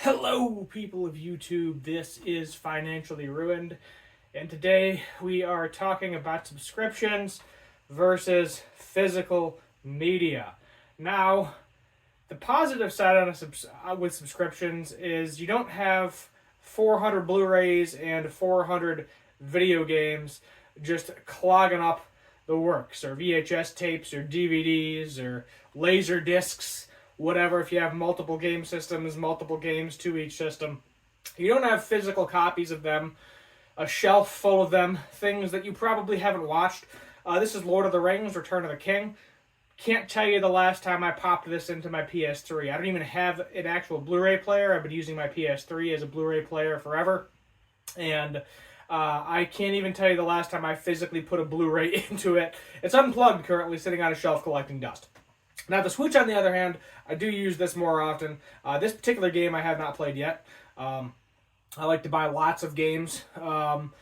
Hello, people of YouTube. This is Financially Ruined, and today we are talking about subscriptions versus physical media. Now, the positive side on with subscriptions is you don't have 400 Blu-rays and 400 video games just clogging up the works, or VHS tapes, or DVDs, or laser discs, whatever. If you have multiple game systems, multiple games to each system, you don't have physical copies of them, a shelf full of them, things that you probably haven't watched. This is Lord of the Rings, Return of the King. Can't tell you the last time I popped this into my PS3. I don't even have an actual Blu-ray player. I've been using my PS3 as a Blu-ray player forever. And I can't even tell you the last time I physically put a Blu-ray into it. It's unplugged currently, sitting on a shelf collecting dust. Now, the Switch, on the other hand, I do use this more often. This particular game I have not played yet. I like to buy lots of games. Both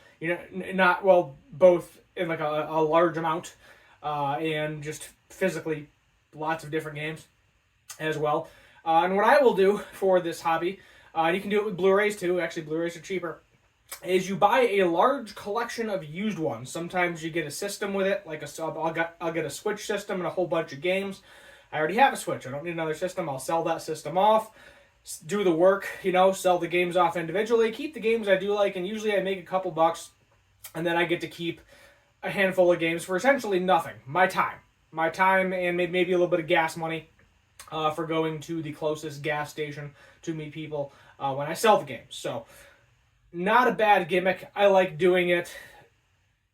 in like a large amount and just physically lots of different games as well. And what I will do for this hobby, you can do it with Blu-rays too. Actually, Blu-rays are cheaper. Is you buy a large collection of used ones. Sometimes you get a system with it, like I'll get a Switch system and a whole bunch of games. I already have a Switch. I don't need another system. I'll sell that system off, do the work, sell the games off individually, keep the games I do like, and usually I make a couple bucks, and then I get to keep a handful of games for essentially nothing. My time, and maybe a little bit of gas money for going to the closest gas station to meet people when I sell the games. So, not a bad gimmick. I like doing it.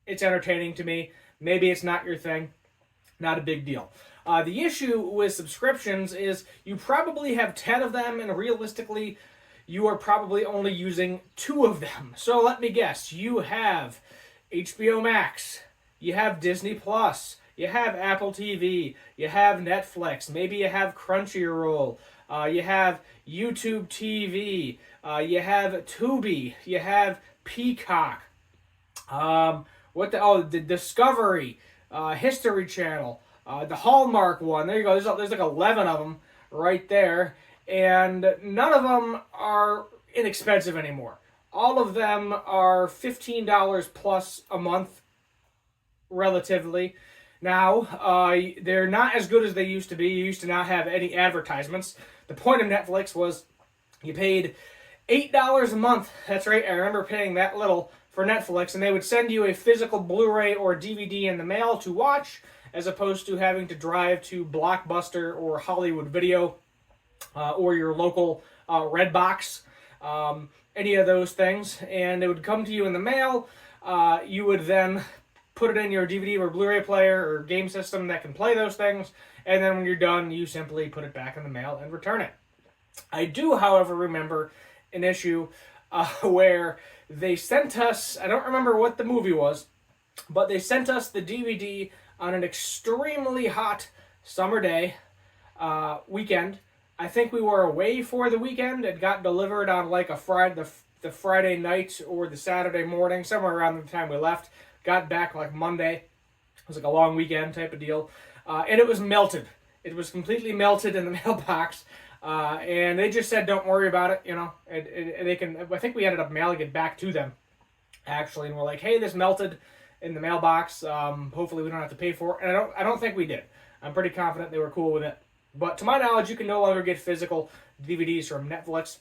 It's entertaining to me. Maybe it's not your thing. Not a big deal. The issue with subscriptions is you probably have 10 of them, and realistically, you are probably only using 2 of them. So let me guess. You have HBO Max. You have Disney Plus. You have Apple TV. You have Netflix. Maybe you have Crunchyroll. You have YouTube TV. You have Tubi. You have Peacock. The Discovery. History Channel. The Hallmark one. There you go. There's like 11 of them right there. And none of them are inexpensive anymore. All of them are $15 plus a month, relatively. Now, they're not as good as they used to be. You used to not have any advertisements. The point of Netflix was you paid $8 a month. That's right, I remember paying that little for Netflix, and they would send you a physical Blu-ray or DVD in the mail to watch, as opposed to having to drive to Blockbuster or Hollywood Video or your local Redbox, any of those things, and it would come to you in the mail. You would then put it in your DVD or Blu-ray player or game system that can play those things, and then when you're done, you simply put it back in the mail and return it. I do, however, remember an issue where they sent us, I don't remember what the movie was, but they sent us the DVD on an extremely hot summer day weekend. I think we were away for the weekend. It got delivered on like a the Friday night or the Saturday morning, somewhere around the time we left. Got back like Monday. It was like a long weekend type of deal. And it was melted. It was completely melted in the mailbox. And they just said, don't worry about it. They can. I think we ended up mailing it back to them, actually. And we're like, hey, this melted in the mailbox. Hopefully we don't have to pay for it. And I don't think we did. I'm pretty confident they were cool with it. But to my knowledge, you can no longer get physical DVDs from Netflix.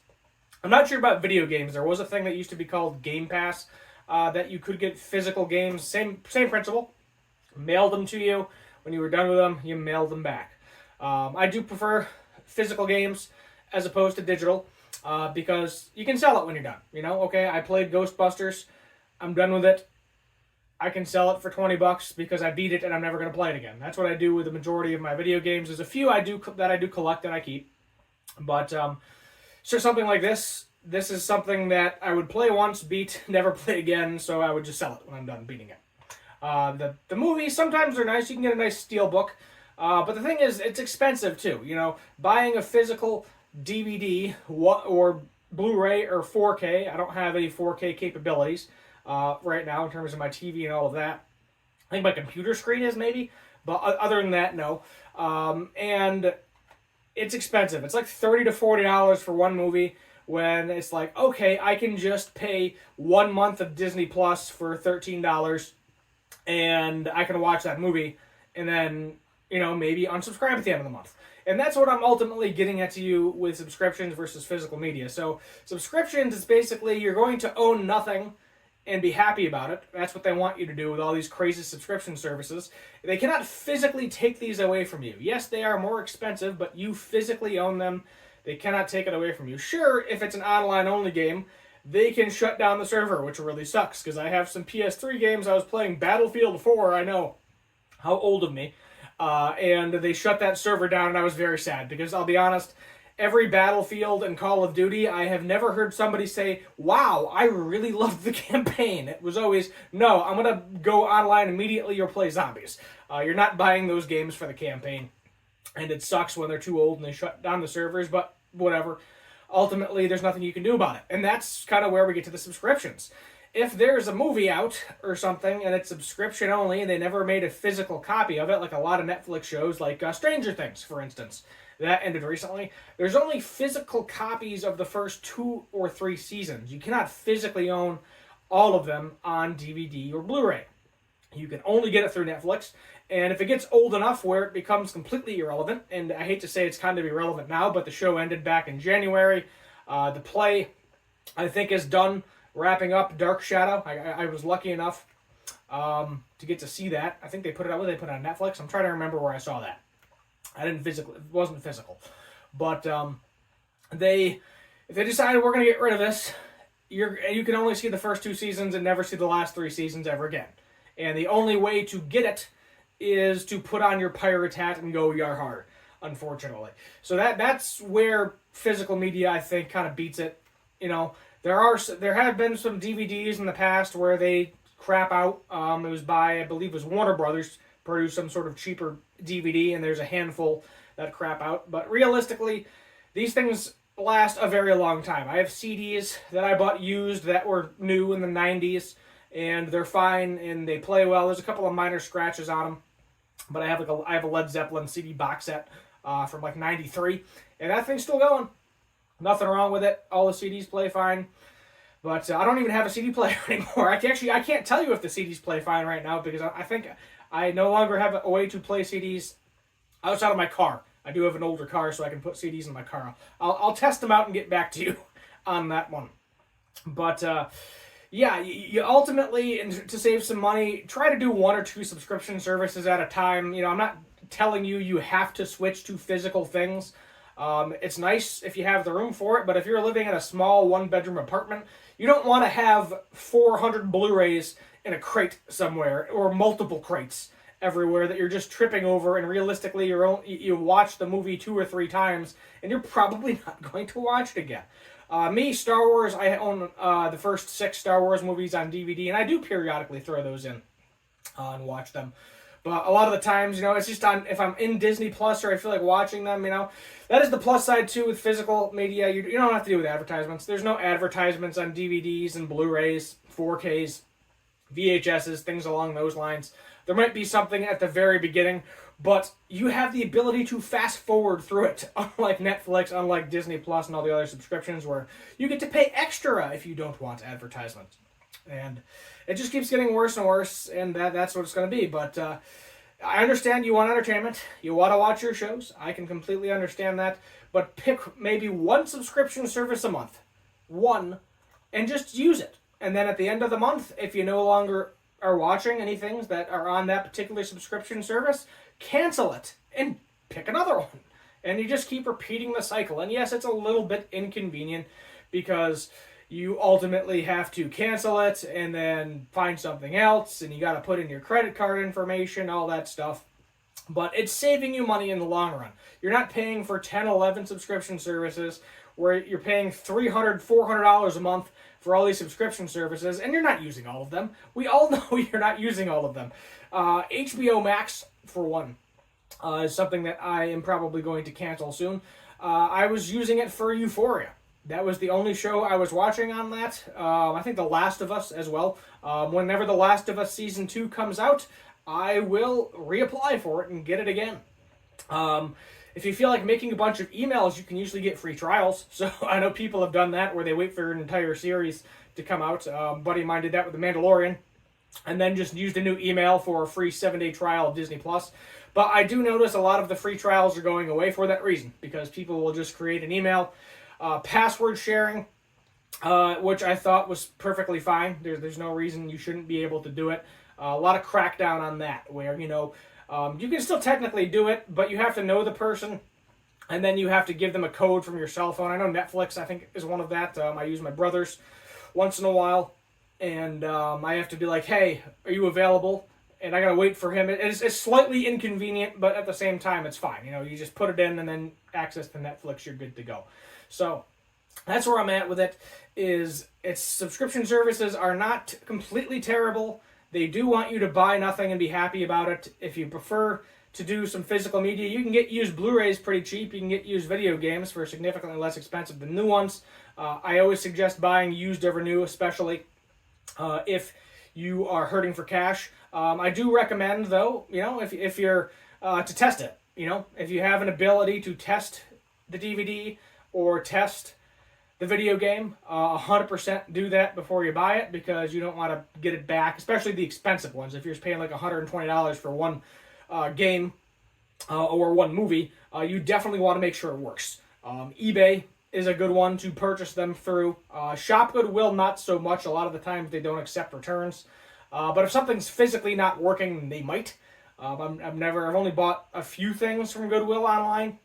I'm not sure about video games. There was a thing that used to be called Game Pass, that you could get physical games. Same principle. Mailed them to you. When you were done with them, you mailed them back. I do prefer physical games as opposed to digital, because you can sell it when you're done. Okay, I played Ghostbusters. I'm done with it. I can sell it for $20 because I beat it and I'm never going to play it again. That's what I do with the majority of my video games. There's a few I do collect and I keep. But so something like this is something that I would play once, beat, never play again, so I would just sell it when I'm done beating it. The movies, sometimes they're nice. You can get a nice steel book. But the thing is, it's expensive too. Buying a physical DVD or Blu-ray or 4K. I don't have any 4K capabilities right now in terms of my TV and all of that. I think my computer screen is maybe, but other than that, no. And it's expensive. It's like $30 to $40 for one movie, when it's like, okay, I can just pay 1 month of Disney Plus for $13 and I can watch that movie and then, maybe unsubscribe at the end of the month. And that's what I'm ultimately getting at to you with subscriptions versus physical media. So subscriptions is basically you're going to own nothing and be happy about it. That's what they want you to do with all these crazy subscription services. They cannot physically take these away from you. Yes, they are more expensive, but you physically own them. They cannot take it away from you. Sure, if it's an online-only game, they can shut down the server, which really sucks, because I have some PS3 games. I was playing Battlefield 4, I know. How old of me. And they shut that server down, and I was very sad, because I'll be honest, every Battlefield and Call of Duty, I have never heard somebody say, wow, I really loved the campaign. It was always, no, I'm going to go online immediately or play zombies. You're not buying those games for the campaign. And it sucks when they're too old and they shut down the servers, but whatever. Ultimately, there's nothing you can do about it. And that's kind of where we get to the subscriptions. If there's a movie out or something and it's subscription only and they never made a physical copy of it, like a lot of Netflix shows, like Stranger Things, for instance, that ended recently, there's only physical copies of the first 2 or 3 seasons. You cannot physically own all of them on DVD or Blu-ray. You can only get it through Netflix. And if it gets old enough where it becomes completely irrelevant, and I hate to say it's kind of irrelevant now, but the show ended back in January. The play, I think, is done wrapping up Dark Shadow. I was lucky enough to get to see that. I think they put it out. What did they put it on Netflix? I'm trying to remember where I saw that. It wasn't physical. But if they decided we're going to get rid of this, you can only see the first 2 seasons and never see the last 3 seasons ever again. And the only way to get it is to put on your pirate hat and go yar har, unfortunately. So that's where physical media, I think, kind of beats it. There have been some DVDs in the past where they crap out. It was by, I believe it was Warner Brothers, produced some sort of cheaper DVD, and there's a handful that crap out. But realistically, these things last a very long time. I have CDs that I bought used that were new in the 90s, and they're fine, and they play well. There's a couple of minor scratches on them, but I have a Led Zeppelin CD box set from like 93, and that thing's still going. Nothing wrong with it. All the CDs play fine. But I don't even have a CD player anymore. I can't tell you if the CDs play fine right now because I think I no longer have a way to play CDs outside of my car. I do have an older car, so I can put CDs in my car. I'll test them out and get back to you on that one. But yeah, you ultimately, and to save some money, try to do 1 or 2 subscription services at a time. I'm not telling you have to switch to physical things. It's nice if you have the room for it, but if you're living in a small 1-bedroom apartment, you don't want to have 400 Blu-rays in a crate somewhere, or multiple crates everywhere that you're just tripping over, and realistically you watch the movie 2 or 3 times, and you're probably not going to watch it again. Star Wars, I own the first 6 Star Wars movies on DVD, and I do periodically throw those in and watch them. But a lot of the times, it's just on, if I'm in Disney Plus or I feel like watching them, that is the plus side too with physical media. You don't have to deal with advertisements. There's no advertisements on DVDs and Blu-rays, 4Ks, VHSs, things along those lines. There might be something at the very beginning, but you have the ability to fast forward through it, unlike Netflix, unlike Disney Plus and all the other subscriptions where you get to pay extra if you don't want advertisements. And it just keeps getting worse and worse, and that's what it's going to be. But I understand you want entertainment. You want to watch your shows. I can completely understand that. But pick maybe 1 subscription service a month. 1. And just use it. And then at the end of the month, if you no longer are watching any things that are on that particular subscription service, cancel it and pick another one. And you just keep repeating the cycle. And yes, it's a little bit inconvenient because you ultimately have to cancel it and then find something else, and you got to put in your credit card information, all that stuff. But it's saving you money in the long run. You're not paying for 10, 11 subscription services where you're paying $300, $400 a month for all these subscription services, and you're not using all of them. We all know you're not using all of them. HBO Max, for one, is something that I am probably going to cancel soon. I was using it for Euphoria. That was the only show I was watching on that. I think The Last of Us as well. Whenever The Last of Us Season 2 comes out, I will reapply for it and get it again. If you feel like making a bunch of emails, you can usually get free trials. So I know people have done that where they wait for an entire series to come out. A buddy of mine did that with The Mandalorian, and then just used a new email for a free 7-day trial of Disney Plus. But I do notice a lot of the free trials are going away for that reason, because people will just create an email. Password sharing, which I thought was perfectly fine. There's no reason you shouldn't be able to do it. A lot of crackdown on that, where, you can still technically do it, but you have to know the person, and then you have to give them a code from your cell phone. I know Netflix, I think, is one of that. I use my brother's once in a while, and I have to be like, hey, are you available? And I gotta wait for him. It's slightly inconvenient, but at the same time, it's fine. You just put it in and then access to Netflix, you're good to go. So that's where I'm at with it. Its subscription services are not completely terrible. They do want you to buy nothing and be happy about it. If you prefer to do some physical media, you can get used Blu-rays pretty cheap. You can get used video games for significantly less expensive than new ones. I always suggest buying used over new, especially if you are hurting for cash. I do recommend, though, if you're to test it. If you have an ability to test the DVD or test the video game, 100% do that before you buy it, because you don't want to get it back, especially the expensive ones. If you're paying like $120 for one game or one movie, you definitely want to make sure it works. eBay is a good one to purchase them through. Shop Goodwill, not so much. A lot of the times they don't accept returns. But if something's physically not working, they might. I've only bought a few things from Goodwill online.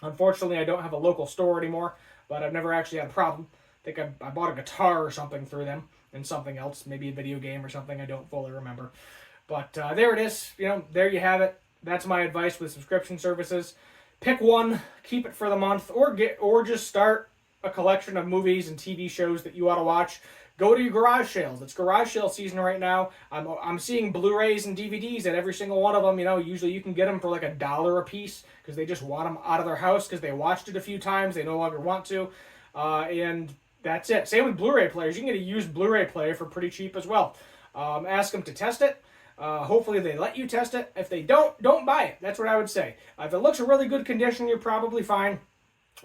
Unfortunately, I don't have a local store anymore, but I've never actually had a problem. I think I bought a guitar or something through them, and something else, maybe a video game or something, I don't fully remember. But there it is. There you have it. That's my advice with subscription services. Pick one, keep it for the month, or just start a collection of movies and TV shows that you ought to watch. Go to your garage sales. It's garage sale season right now. I'm seeing Blu-rays and DVDs at every single one of them. Usually you can get them for like $1 a piece, because they just want them out of their house because they watched it a few times. They no longer want to. And that's it. Same with Blu-ray players. You can get a used Blu-ray player for pretty cheap as well. Ask them to test it. Hopefully they let you test it. If they don't buy it. That's what I would say. If it looks in really good condition, you're probably fine.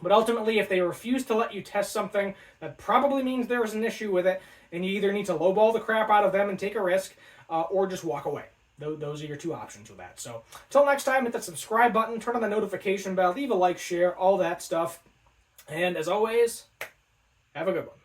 But ultimately, if they refuse to let you test something, that probably means there is an issue with it, and you either need to lowball the crap out of them and take a risk, or just walk away. Those are your two options with that. So, until next time, hit that subscribe button, turn on the notification bell, leave a like, share, all that stuff. And as always, have a good one.